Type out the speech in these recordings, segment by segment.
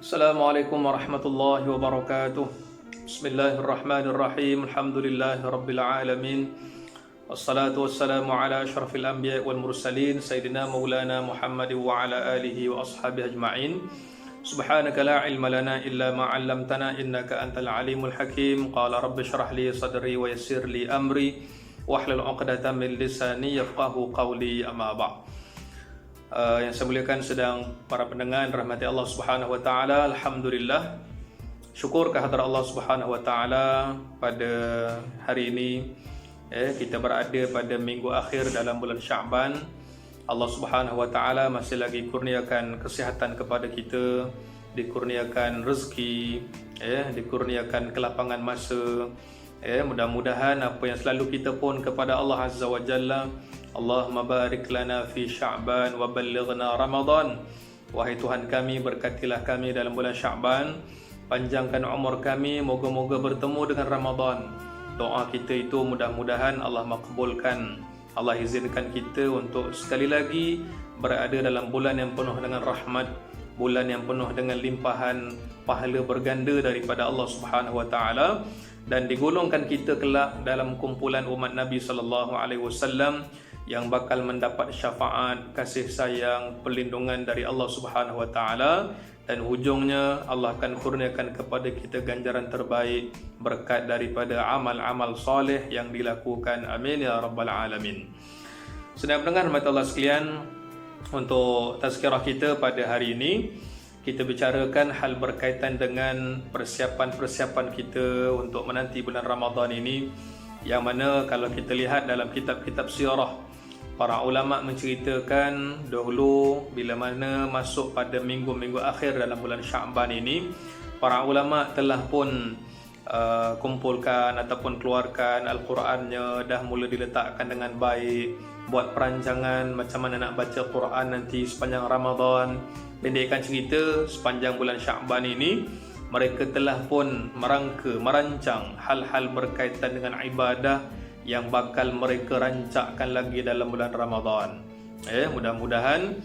Assalamualaikum warahmatullahi wabarakatuh. Bismillahirrahmanirrahim. Alhamdulillahi rabbil alamin. Wassalatu wassalamu ala asyrafil anbiya wal mursalin sayyidina maulana Muhammad wa ala alihi wa ashabihi ajma'in. Subhanaka la ilma lana illa ma 'allamtana innaka antal alimul hakim. Qala rabbi shrah li sadri wa yassir li amri wahlul 'uqdatam min lisani yafqahu qawli, amma ba'd. Yang saya muliakan sedang para pendengar rahmati Allah Subhanahu wa taala. Alhamdulillah, syukur kehadrat Allah Subhanahu wa taala pada hari ini kita berada pada minggu akhir dalam bulan Sya'ban. Allah Subhanahu wa taala masih lagi kurniakan kesihatan kepada kita, dikurniakan rezeki, dikurniakan kelapangan masa. Mudah-mudahan apa yang selalu kita pun kepada Allah Azza wa Jalla, Allahumma barik lana fi Sya'ban wa ballighna Ramadan. Wahai Tuhan kami, berkatilah kami dalam bulan Sya'ban, panjangkan umur kami, moga-moga bertemu dengan Ramadan. Doa kita itu mudah-mudahan Allah makbulkan. Allah izinkan kita untuk sekali lagi berada dalam bulan yang penuh dengan rahmat, bulan yang penuh dengan limpahan pahala berganda daripada Allah Subhanahu wa taala, dan digolongkan kita kelak dalam kumpulan umat Nabi sallallahu alaihi wasallam yang bakal mendapat syafaat, kasih sayang, perlindungan dari Allah Subhanahu wa taala, dan hujungnya Allah akan kurniakan kepada kita ganjaran terbaik berkat daripada amal-amal soleh yang dilakukan. Amin ya rabbal alamin. Sedang mendengar rahmat Allah sekalian, untuk tazkirah kita pada hari ini kita bicarakan hal berkaitan dengan persiapan-persiapan kita untuk menanti bulan Ramadan ini, yang mana kalau kita lihat dalam kitab-kitab sirah, para ulama menceritakan dahulu bila mana masuk pada minggu-minggu akhir dalam bulan Sya'ban ini, para ulama telah pun kumpulkan ataupun keluarkan Al-Qurannya, dah mula diletakkan dengan baik, buat perancangan macam mana nak baca Quran nanti sepanjang Ramadan. Pendekkan cerita, sepanjang bulan Sya'ban ini mereka telah pun merancang hal-hal berkaitan dengan ibadah yang bakal mereka rancakkan lagi dalam bulan Ramadan. Mudah-mudahan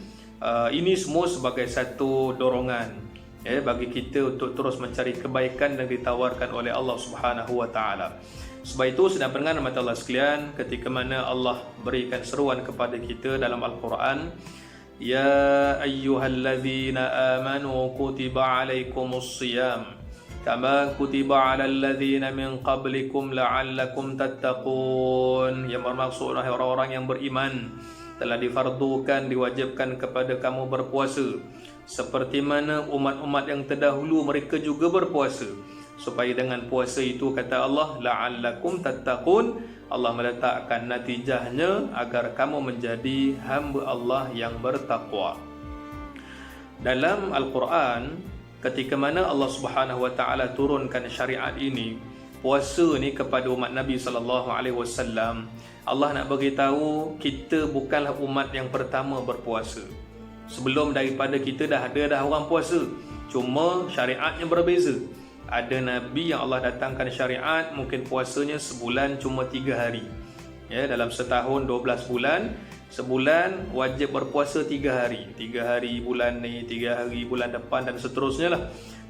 ini semua sebagai satu dorongan bagi kita untuk terus mencari kebaikan yang ditawarkan oleh Allah Subhanahu wa taala. Sebab itu sedang pendengar rahmat Allah sekalian, ketika mana Allah berikan seruan kepada kita dalam Al-Quran, ya ayyuhalladzina amanu kutiba alaikumus siyam kama kutiba alal ladzina min qablikum la'allakum tattaqun. Yang bermaksud orang-orang yang beriman, telah difardukan, diwajibkan kepada kamu berpuasa seperti mana umat-umat yang terdahulu mereka juga berpuasa, supaya dengan puasa itu, kata Allah, la'allakum tattaqun, Allah meletakkan natijahnya agar kamu menjadi hamba Allah yang bertakwa. Dalam Al-Quran, ketika mana Allah Subhanahu wa taala turunkan syariat ini, puasa ni kepada umat Nabi sallallahu alaihi wasallam, Allah nak beritahu kita bukanlah umat yang pertama berpuasa. Sebelum daripada kita dah ada orang puasa, cuma syariatnya berbeza. Ada Nabi yang Allah datangkan syariat, mungkin puasanya sebulan cuma 3 hari. Dalam setahun 12 bulan, sebulan wajib berpuasa 3 hari. 3 hari bulan ni, 3 hari bulan depan, dan seterusnya lah.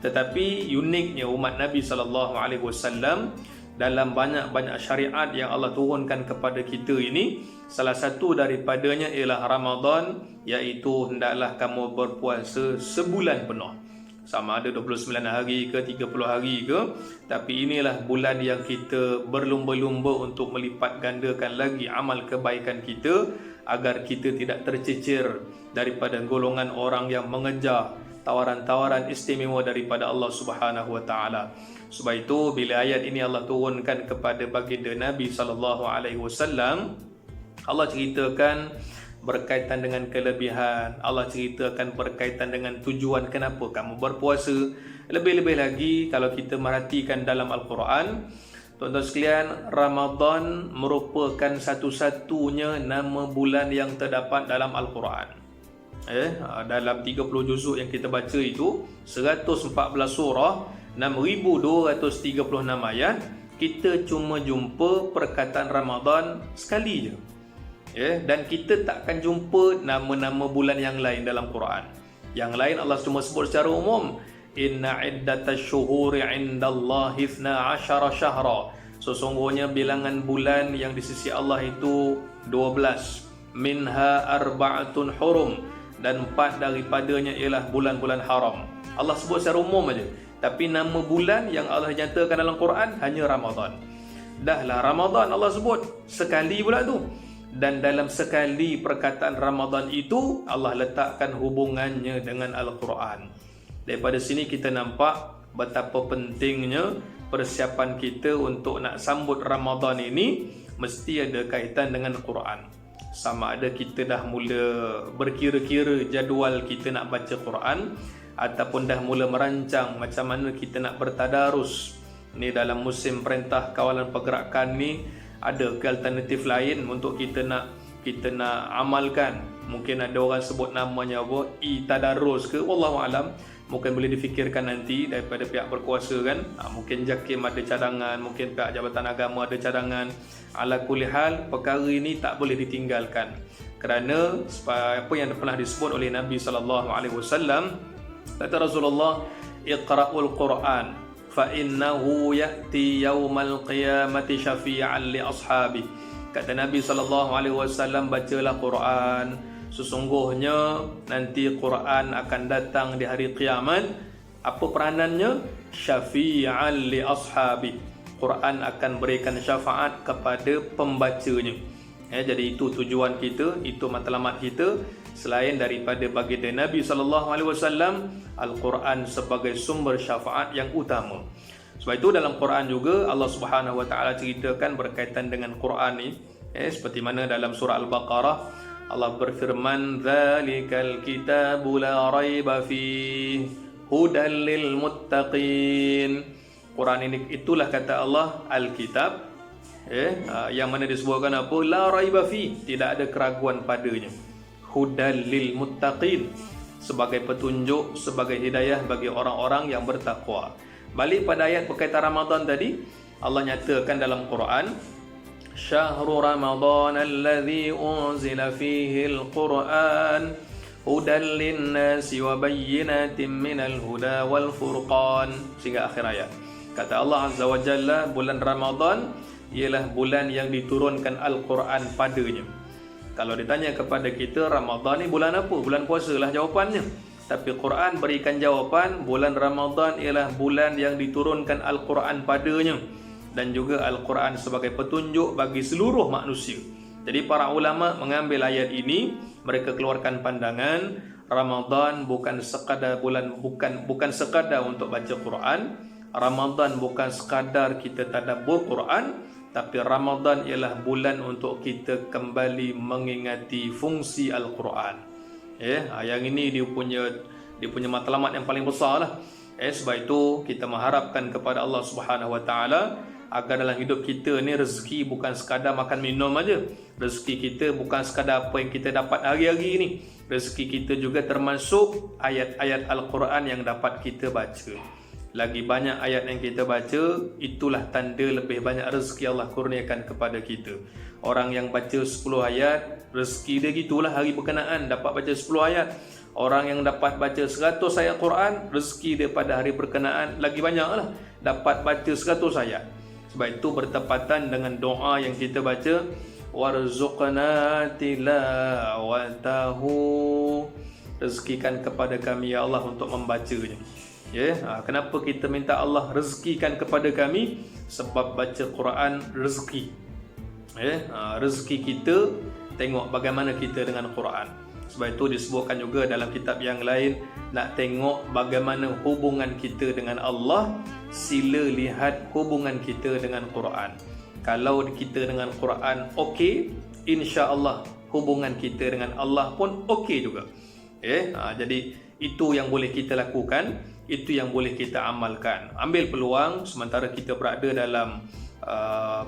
Tetapi uniknya umat Nabi SAW, dalam banyak-banyak syariat yang Allah turunkan kepada kita ini, salah satu daripadanya ialah Ramadan, iaitu hendaklah kamu berpuasa sebulan penuh. Sama ada 29 hari ke 30 hari ke, tapi inilah bulan yang kita berlumba-lumba untuk melipat gandakan lagi amal kebaikan kita, agar kita tidak tercicir daripada golongan orang yang mengejar tawaran-tawaran istimewa daripada Allah Subhanahu wa taala. Sebab itu bila ayat ini Allah turunkan kepada baginda Nabi sallallahu alaihi wasallam, Allah ceritakan berkaitan dengan kelebihan, Allah ceritakan berkaitan dengan tujuan kenapa kamu berpuasa. Lebih-lebih lagi kalau kita merhatikan dalam Al-Quran, tuan-tuan sekalian, Ramadan merupakan satu-satunya nama bulan yang terdapat dalam Al-Quran. Dalam 30 juzuk yang kita baca itu, 114 surah, 6,236 ayat, kita cuma jumpa perkataan Ramadan sekali je. Dan kita takkan jumpa nama-nama bulan yang lain dalam Quran. Yang lain Allah cuma sebut secara umum, inna iddatash syuhuri 'indallahi 12 syahra. Sesungguhnya bilangan bulan yang di sisi Allah itu 12. Minha arba'atun hurum, dan 4 daripadanya ialah bulan-bulan haram. Allah sebut secara umum aja. Tapi nama bulan yang Allah nyatakan dalam Quran hanya Ramadan. Dahlah Ramadan Allah sebut sekali pula tu. Dan dalam sekali perkataan Ramadan itu Allah letakkan hubungannya dengan Al-Quran. Daripada sini kita nampak betapa pentingnya persiapan kita untuk nak sambut Ramadan ini mesti ada kaitan dengan Quran. Sama ada kita dah mula berkira-kira jadual kita nak baca Quran, ataupun dah mula merancang macam mana kita nak bertadarus. Ni dalam musim perintah kawalan pergerakan ni, ada ke alternatif lain untuk kita nak amalkan. Mungkin ada orang sebut namanya apa, tadarus ke, wallahu alam. Mungkin boleh difikirkan nanti daripada pihak berkuasa kan. Mungkin JAKIM ada cadangan, mungkin pihak Jabatan Agama ada cadangan. Ala kulli hal, perkara ini tak boleh ditinggalkan. Kerana apa yang pernah disebut oleh Nabi SAW, kata Rasulullah, iqra'ul Quran fa innahu ya'ti yaumal qiyamati syafi'an li ashabi. Kata Nabi SAW, bacalah Quran, sesungguhnya nanti Quran akan datang di hari kiamat. Apa peranannya? Syafi'an li ashabi. Quran akan berikan syafaat kepada pembacanya. Jadi itu tujuan kita, itu matlamat kita. Selain daripada baginda Nabi SAW, Al-Quran sebagai sumber syafaat yang utama. Sebab itu dalam Quran juga Allah Subhanahu Wa Taala ceritakan berkaitan dengan Quran ni. Seperti mana dalam surah Al-Baqarah Allah berfirman, "Dzalikal kitabu la raiba fihi hudal lil muttaqin." Quran ini itulah kata Allah Al-Kitab, yang mana disebutkan apa? La raiba fi, tidak ada keraguan padanya. Hudal lil muttaqin, sebagai petunjuk, sebagai hidayah bagi orang-orang yang bertakwa. Balik pada ayat berkaitan Ramadan tadi, Allah nyatakan dalam Quran, Syahrul Ramadan alladhi unzila fihi al-Quran hudan lin-nasi wa bayyinatin minal huda wal furqan, sehingga akhir ayat. Kata Allah Azza wa Jalla, bulan Ramadan ialah bulan yang diturunkan Al-Quran padanya. Kalau ditanya kepada kita, Ramadan ni bulan apa? Bulan puasa lah jawapannya. Tapi Quran berikan jawapan, bulan Ramadan ialah bulan yang diturunkan Al-Quran padanya. Dan juga Al-Quran sebagai petunjuk bagi seluruh manusia. Jadi para ulama mengambil ayat ini, mereka keluarkan pandangan Ramadan bukan sekadar bukan sekadar untuk baca Quran. Ramadan bukan sekadar kita tadabbur Quran, tapi Ramadan ialah bulan untuk kita kembali mengingati fungsi Al-Quran. Yang ini dia punya matlamat yang paling besar lah. Sebab itu kita mengharapkan kepada Allah Subhanahu Wa Taala agar dalam hidup kita ni rezeki bukan sekadar makan minum aja. Rezeki kita bukan sekadar apa yang kita dapat hari-hari ni. Rezeki kita juga termasuk ayat-ayat Al-Quran yang dapat kita baca. Lagi banyak ayat yang kita baca, itulah tanda lebih banyak rezeki Allah kurniakan kepada kita. Orang yang baca 10 ayat, rezeki dia gitulah hari berkenaan dapat baca 10 ayat. Orang yang dapat baca 100 ayat Quran, rezeki dia pada hari berkenaan lagi banyaklah, dapat baca 100 ayat. Sebab itu bertepatan dengan doa yang kita baca, warzuqna tilawatahu, rezekikan kepada kami ya Allah untuk membacanya. Kenapa kita minta Allah rezekikan kepada kami? Sebab baca Quran rezeki. Rezeki kita, tengok bagaimana kita dengan Quran. Sebab itu disebutkan juga dalam kitab yang lain, nak tengok bagaimana hubungan kita dengan Allah, sila lihat hubungan kita dengan Quran. Kalau kita dengan Quran okey, insya-Allah hubungan kita dengan Allah pun okey juga. Jadi itu yang boleh kita lakukan, itu yang boleh kita amalkan. Ambil peluang sementara kita berada dalam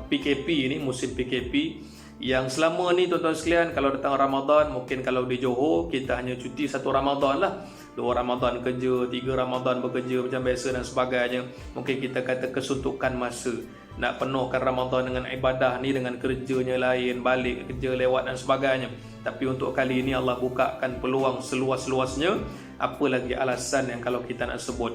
PKP ni, musim PKP yang selama ni tuan-tuan sekalian, kalau datang Ramadan, mungkin kalau di Johor kita hanya cuti 1 Ramadan lah, 2 Ramadan kerja, 3 Ramadan bekerja macam biasa dan sebagainya. Mungkin kita kata kesuntukan masa nak penuhkan Ramadan dengan ibadah ni, dengan kerjanya lain, balik kerja lewat dan sebagainya. Tapi untuk kali ini Allah bukakan peluang seluas-luasnya. Apa lagi alasan yang kalau kita nak sebut?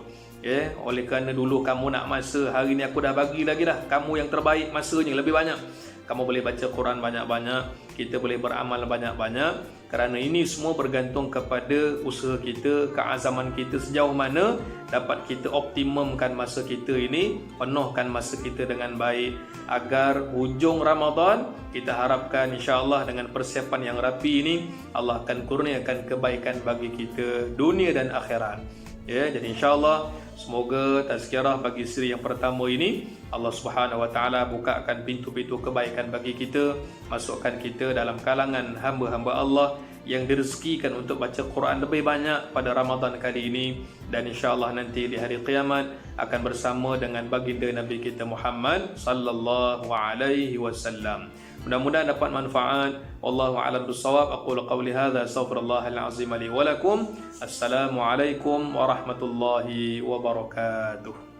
Oleh kerana dulu kamu nak masa, hari ni aku dah bagi lagi dah. Kamu yang terbaik masanya lebih banyak. Kamu boleh baca Quran banyak-banyak, kita boleh beramal banyak-banyak. Kerana ini semua bergantung kepada usaha kita, keazaman kita sejauh mana dapat kita optimumkan masa kita ini, penuhkan masa kita dengan baik, agar hujung Ramadan kita harapkan insya-Allah dengan persiapan yang rapi ini Allah akan kurniakan kebaikan bagi kita dunia dan akhirat. Jadi insya-Allah semoga tazkirah bagi siri yang pertama ini Allah Subhanahu Wa Taala bukakan pintu-pintu kebaikan bagi kita, masukkan kita dalam kalangan hamba-hamba Allah yang direzekikan untuk baca Quran lebih banyak pada Ramadan kali ini, dan insya-Allah nanti di hari kiamat akan bersama dengan baginda Nabi kita Muhammad sallallahu alaihi wasallam. Mudah-mudahan dapat manfaat. Wallahu a'lam bissawab. Aqulu qawli hadza, astaghfirullahal azim li wa lakum. Assalamualaikum warahmatullahi wabarakatuh.